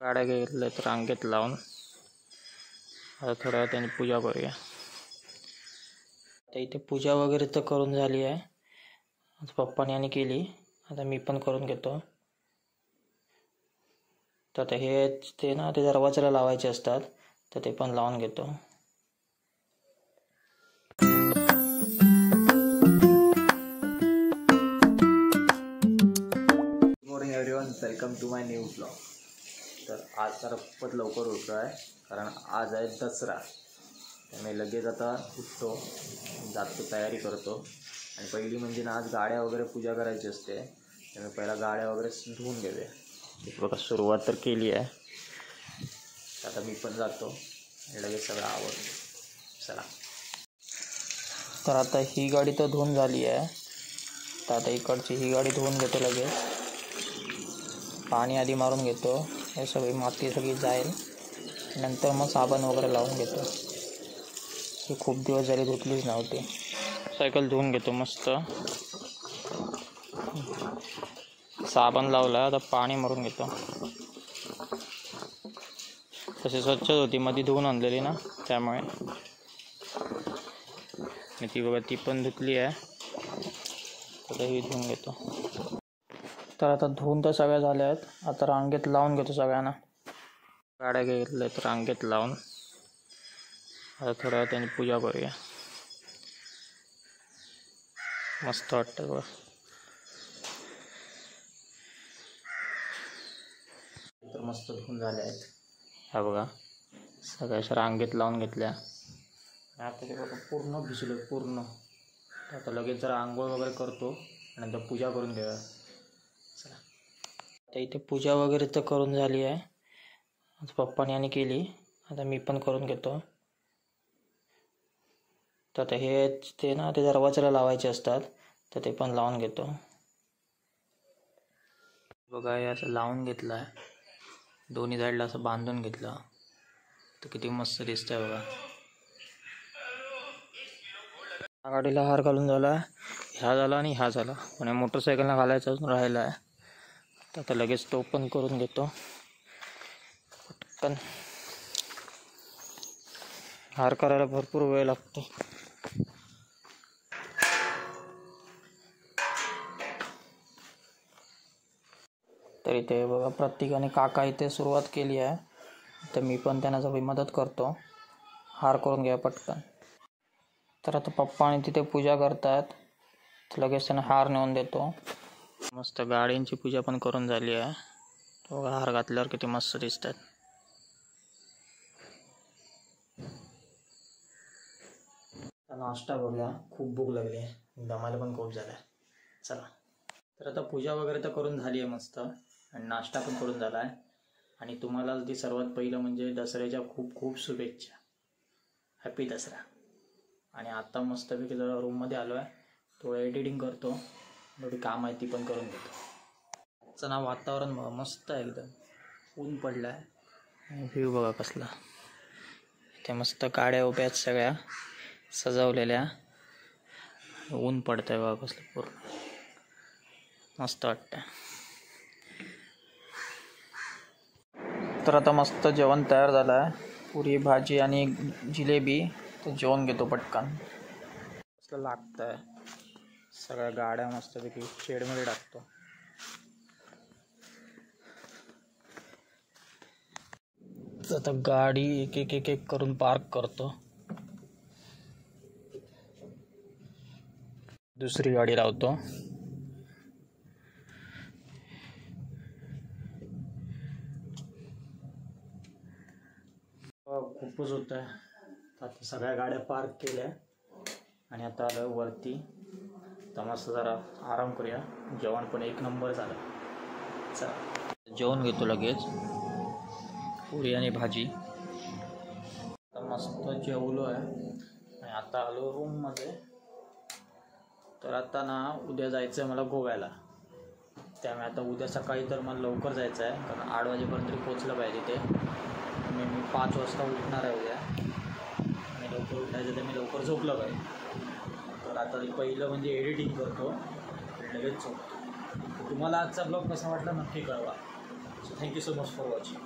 गाड्या घेतल्यात रांगेत लावून. आता थोड्या वेळ त्यांनी पूजा करूया. आता इथे पूजा वगैरे तर करून झाली आहे. आज पप्पाने आणि केली, आता मी पण करून घेतो. तर आता हे ते ना ते दरवाजाला लावायचे असतात, तर ते पण लावून घेतो. Morning everyone, welcome to my new blog. तर आज जरा खूपच लवकर उठलो आहे, कारण आज आहे दसरा. त्यामुळे लगेच आता उठतो, जातो, तयारी करतो. आणि पहिली म्हणजे ना आज गाड्या वगैरे पूजा करायची असते, त्यामुळे पहिला गाड्या वगैरे धुवून घेऊया. बघा सुरुवात तर केली आहे. आता मी पण जातो आणि लगेच सगळं आवडतो. चला. तर आता ही गाडी तर धुवून झाली आहे. तर आता इकडची ही गाडी धुवून घेतो. लगेच पाणी आधी मारून घेतो, हे सगळी माती सगळी जाईल. नंतर मग साबण वगैरे लावून घेतो. ही खूप दिवस झाले धुतलीच नव्हती. सायकल धुवून घेतो मस्त. साबण लावला, आता पाणी मारून घेतो. तशी स्वच्छच होती, मध्ये धुवून आणलेली ना, त्यामुळे. ती बघा, ती पण धुतली आहे. आता ही धुवून घेतो. तर आता धुवून तर सगळ्या झाल्या आहेत. आता रांगेत लावून घेतो सगळ्यांना. गाड्या घेतल्यात रांगेत लावून. आता थोड्या वेळ त्यांनी पूजा करूया. मस्त वाटतं बघा. तर मस्त धुवून झाले आहेत. हा बघा, सगळ्या रांगेत लावून घेतल्या. आता ते बघा पूर्ण भिजलं पूर्ण. आता लगेच जरा आंघोळ वगैरे करतो, नंतर पूजा करून घेऊया. चला. आता इथे पूजा वगैरे तर करून झाली आहे. आज पप्पाने आणि केली, आता मी पण करून घेतो. तर आता हे ते ना ते दरवाजाला लावायचे असतात, तर ते पण लावून घेतो. बघा, हे असं लावून घेतलं आहे. दोन्ही साईडला असं बांधून घेतलं, तर किती मस्त दिसतंय बघा. गाडीला हार घालून झाला, ह्या झाला आणि ह्या झाला, पण मोटरसायकलला घालायचा अजून राहिला आहे. तर आता लगेच तो पण करून घेतो पटकन. हार करायला भरपूर वेळ लागतो. तर इथे बघा, प्रत्येकाने काका इथे सुरुवात केली आहे, तर मी पण त्यांना सगळी मदत करतो. हार करून घ्या पटकन. तर आता पप्पा आणि तिथे पूजा करतात, तर लगेच त्यांना हार नेऊन देतो. मस्त गाड्यांची पूजा पण करून झाली आहे. बघा, हार घातल्यावर किती मस्त दिसतात. नाश्ता करूया, खूप भूक लागली आहे, दमायला पण खूप झालं आहे. चला. तर आता पूजा वगैरे तर करून झाली आहे मस्त, आणि नाश्ता पण करून झाला आहे. आणि तुम्हाला ती सर्वात पहिलं म्हणजे दसऱ्याच्या खूप खूप शुभेच्छा. हॅपी दसरा. आणि आता मस्तपैकी जरा रूममध्ये आलो आहे, थोडं एडिटिंग करतो, थोडी काम आहे ती पण करून घेतो. आजचं ना वातावरण बघा, मस्त आहे एकदम. ऊन पडलं आहे आणि व्ह्यू बघा कसला. ते मस्त गाड्या उभ्या आहेत सगळ्या सजवलेल्या. ऊन पडतंय बघा कसलं पूर्ण, मस्त वाटतं. तर आता मस्त जेवण तयार झालं आहे. पुरी भाजी आणि जिलेबी. तर जेवण घेतो पटकन. कसलं लागतं आहे. सगळ्या गाड्या मस्तपैकी शेडमध्ये टाकतो. आता गाडी एक एक एक एक करून पार्क करतो. दुसरी गाडी लावतो. खूपच होत आहे. आता सगळ्या गाड्या पार्क केल्या आणि आता आलं वरती. तर मस्त जरा आराम करूया. जेवण पण एक नंबर झालं. चला, जेवण घेतो लगेच. पुरी आणि भाजी. आता मस्त जेवलो आहे आणि आता आलो रूममध्ये. तर आता ना उद्या जायचं आहे मला गोव्याला. त्यामुळे आता उद्या सकाळी तर मला लवकर जायचं आहे, कारण 8 वाजेपर्यंत तरी पोचलं पाहिजे ते. मी 5 वाजता उठणार आहे उद्या, आणि लवकर उठायचं तर मी लवकर झोपलं पाहिजे. तर आता पहिलं म्हणजे एडिटिंग करतो, लगेच झोपतो. तुम्हाला आजचा ब्लॉग कसा वाटला नक्की कळवा. So thank you so much for watching.